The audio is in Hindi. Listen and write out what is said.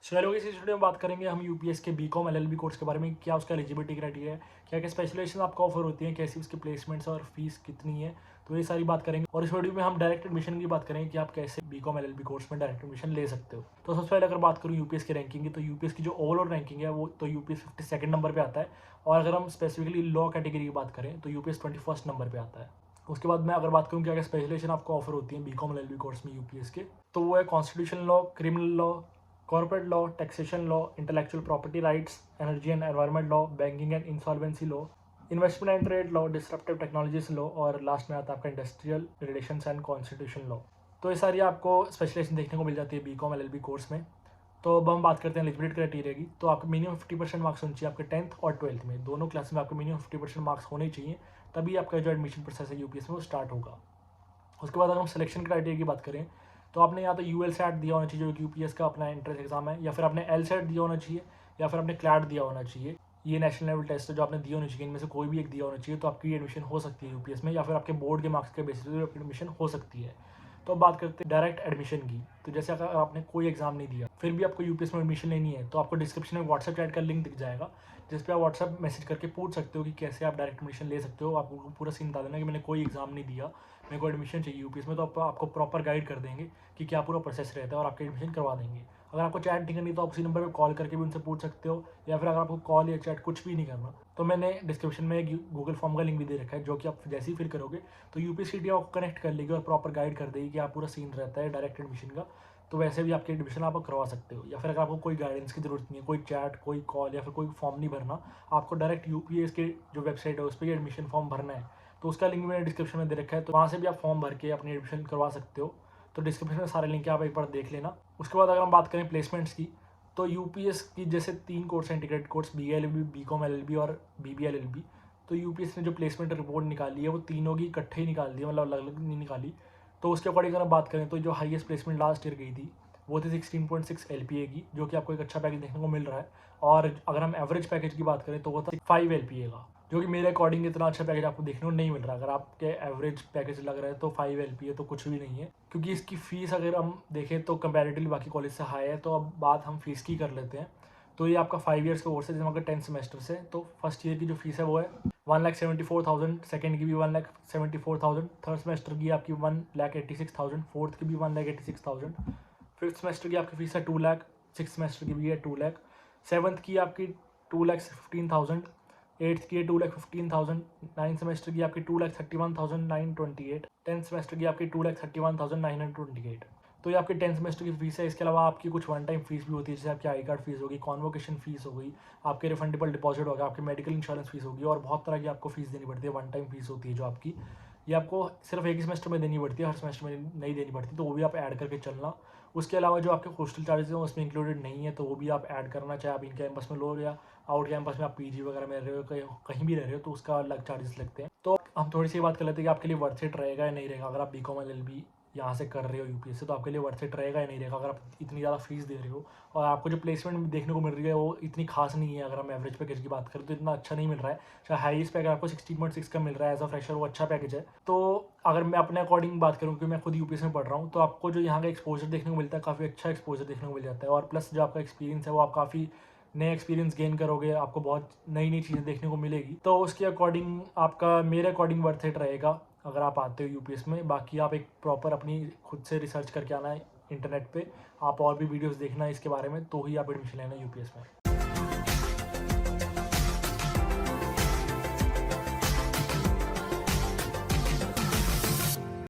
चलो इस वीडियो में बात करेंगे हम यूपीएस के बीकॉम एलएलबी कोर्स के बारे में। क्या उसका एलिजिबिलिटी क्राइटेरिया है, क्या क्या स्पेशलाइजेशन आपको ऑफर होती है, कैसी उसकी प्लेसमेंट्स और फीस कितनी है, तो ये सारी बात करेंगे। और इस वीडियो में हम डायरेक्ट एडमिशन की बात करेंगे कि आप कैसे बीकॉम एलएलबी कोर्स में डायरेक्ट एडमिशन ले सकते हो। तो सबसे पहले अगर बात करूँ यूपीएस की रैंकिंग की, तो यूपीएस की जो ओवरऑल रैंकिंग है वो तो यूपीएस 52nd नंबर पर आता है। और अगर हम स्पेसिफिकली लॉ कैटेगरी की बात करें तो यूपीएस 21st नंबर पर आता है। उसके बाद मैं अगर बात करूँ क्या क्या स्पेशलाइजेशन आपको ऑफर होती है बीकॉम एलएलबी कोर्स में यूपीएस के, तो वो है constitution law, criminal law, corporate law, taxation law, intellectual property rights, energy and environment law, banking and insolvency law, investment and trade law, disruptive technologies law, और लास्ट में आता है आपका industrial relations and constitution law. तो ये सारी आपको स्पेशलाइजेशन देखने को मिल जाती है बीकॉम एलएलबी कोर्स में। तो अब हम बात करते हैं एलिजिबिलिटी क्राइटेरिया की। तो आपके मिनिमम 50% मार्क्स होने चाहिए आपके 10th और 12th में, दोनों क्लास में आपके मिनिमम 50% मार्क्स होने चाहिए, तभी आपका जो एडमिशन प्रोसेस है यूपीएस में वो स्टार्ट होगा। उसके बाद अगर हम सिलेक्शन क्राइटेरिया की बात करें तो आपने या तो यूएल सेट दिया होना चाहिए जो कि यूपीएस का अपना एंट्रेंस एग्जाम है, या फिर आपने एल सेट दिया होना चाहिए, या फिर आपने क्लैट दिया होना चाहिए। ये नेशनल लेवल टेस्ट है जो आपने दिए होने चाहिए, इनमें से कोई भी एक दिया होना चाहिए, तो आपकी एडमिशन हो सकती है यूपीएस में, या फिर आपके बोर्ड के मार्क्स के बेसिस पे एडमिशन हो सकती है। तो अब बात करते हैं डायरेक्ट एडमिशन की। तो जैसे अगर आपने कोई एग्जाम नहीं दिया फिर भी आपको यूपीएस में एडमिशन लेनी है, तो आपको डिस्क्रिप्शन में व्हाट्सएप चैट का लिंक दिख जाएगा, जिस पे आप व्हाट्सएप मैसेज करके पूछ सकते हो कि कैसे आप डायरेक्ट एडमिशन ले सकते हो। आपको पूरा सीन बता देना कि मैंने कोई एग्जाम नहीं दिया, मेरे को एडमिशन चाहिए यूपीएस में, तो आपको प्रॉपर गाइड कर देंगे कि क्या पूरा प्रोसेस रहता है और आपकी एडमिशन करवा देंगे। अगर आपको चैट नहीं करनी तो आप उसी नंबर पे कॉल करके भी उनसे पूछ सकते हो, या फिर अगर आपको कॉल या चैट कुछ भी नहीं करना तो मैंने डिस्क्रिप्शन में एक गूगल फॉर्म का लिंक भी दे रखा है, जो कि आप जैसे ही फिल करोगे तो यूपीएससीटी आपको कनेक्ट कर लेगी और प्रॉपर गाइड कर देगी कि आप पूरा सीन रहता है डायरेक्ट एडमिशन का। तो वैसे भी आपकी एडमिशन आप करवा सकते हो, या फिर अगर आपको कोई गाइडेंस की जरूरत नहीं है, कोई चैट, कोई कॉल या फिर कोई फॉर्म नहीं भरना, आपको डायरेक्ट यूपीएस के जो वेबसाइट है उस पर एडमिशन फॉर्म भरना है, तो उसका लिंक मैंने डिस्क्रिप्शन में दे रखा है, तो वहाँ से भी आप फॉर्म भर के अपनी एडमिशन करवा सकते हो। तो डिस्क्रिप्शन में सारे लिंक आप एक बार देख लेना। उसके बाद अगर हम बात करें प्लेसमेंट्स की, तो यूपीएस की जैसे 3 कोर्स हैं integrated course, BLLB, BCom LLB और बीबीएलएलबी। तो यूपीएस ने जो प्लेसमेंट रिपोर्ट निकाली है वो तीनों की इकट्ठे ही निकाल दी है, मतलब अलग अलग नहीं निकाली। तो उसके अकॉर्डिंग अगर बात करें तो जो हाईएस्ट प्लेसमेंट लास्ट ईयर गई थी वो थी 16.6 एलपीए की, जो कि आपको एक अच्छा पैकेज देखने को मिल रहा है। और अगर हम एवरेज पैकेज की बात करें तो वो था 5 एलपीए का, जो कि मेरे अकॉर्डिंग इतना अच्छा पैकेज आपको देखने को नहीं मिल रहा। अगर आपके एवरेज पैकेज लग रहा है तो 5 एलपीए तो कुछ भी नहीं है, क्योंकि इसकी फीस अगर हम देखें तो कंपैरेटिवली बाकी कॉलेज से हाई है। तो अब बात हम फीस की कर लेते हैं। तो ये आपका 5 ईयर्स का कोर्स है जिसमें 10 सेमेस्टर से। तो फर्स्ट ईयर की जो फीस है वो है 1,74,000, सेकेंड की भी 1,74,000, थर्ड सेमेस्टर की आपकी 1,86,000, फोर्थ की भी 1,86,000, फिफ्थ सेमेस्टर की आपकी फीस है 2 लाख, सिक्स सेमेस्टर की भी है 2 लाख, सेवन्थ की आपकी 2,15,000, एट्थ की 2,15,000, नाइन्थ सेमेस्टर की आपकी 2,31,928, टेंथ सेमेस्टर की आपकी 2,31,928। तो ये आपकी 10th सेमेस्टर की फीस है। इसके अलावा आपकी कुछ वन टाइम फीस भी होती है, जैसे आपकी आई कार्ड फीस होगी, कॉन्वोकेशन फीस हो गई, आपके रिफंडेबल डिपॉजिट होगा, आपकी मेडिकल इंश्योरेंस फीस होगी, और बहुत तरह की आपको फीस देनी पड़ती है। वन टाइम फीस होती है जो आपकी, ये आपको सिर्फ एक ही सेमेस्टर में देनी पड़ती है, हर सेमेस्टर में नहीं देनी पड़ती, तो वो भी आप ऐड करके चलना। उसके अलावा जो आपके हॉस्टल चार्जेस हैं उसमें इंक्लूडेड नहीं है, तो वो भी आप ऐड करना, चाहे आप इन कैंपस में लो या आउट कैंपस में आप पीजी वगैरह में रह रहे हो, कहीं भी रह रहे हो, तो उसका अलग चार्जेस लगते हैं। तो हम थोड़ी सी बात कर लेते हैं कि आपके लिए वर्थ इट रहेगा या नहीं रहेगा। अगर आप बीकॉम एलएलबी यहाँ से कर रहे हो यूपीएस से, तो आपके लिए वर्थ इट रहेगा या नहीं रहेगा। अगर आप इतनी ज़्यादा फीस दे रहे हो और आपको जो प्लेसमेंट देखने को मिल रही है वो इतनी खास नहीं है, अगर हम एवरेज पैकेज की बात करें तो इतना अच्छा नहीं मिल रहा है। चाहे हाईएस्ट पैकेज आपको 16.6 का मिल रहा है एज अ फ्रेशर, वो अच्छा पैकेज है। तो अगर मैं अपने अकॉर्डिंग बात करूँ, क्योंकि मैं खुद यूपीएस में पढ़ रहा हूँ, तो आपको जो यहाँ का एक्सपोजर देखने को मिलता है काफ़ी अच्छा एक्सपोजर देखने को मिल जाता है, और प्लस जो आपका एक्सपीरियंस है वो आप काफ़ी नए एक्सपीरियंस गेन करोगे, आपको बहुत नई नई चीज़ें देखने को मिलेगी। तो उसके अकॉर्डिंग आपका मेरे अकॉर्डिंग वर्थ इट रहेगा अगर आप आते हो यूपीएस में। बाकी आप एक प्रॉपर अपनी खुद से रिसर्च करके आना है इंटरनेट पे, आप और भी वीडियोस देखना है इसके बारे में, तो ही आप एडमिशन लेना यूपीएस में।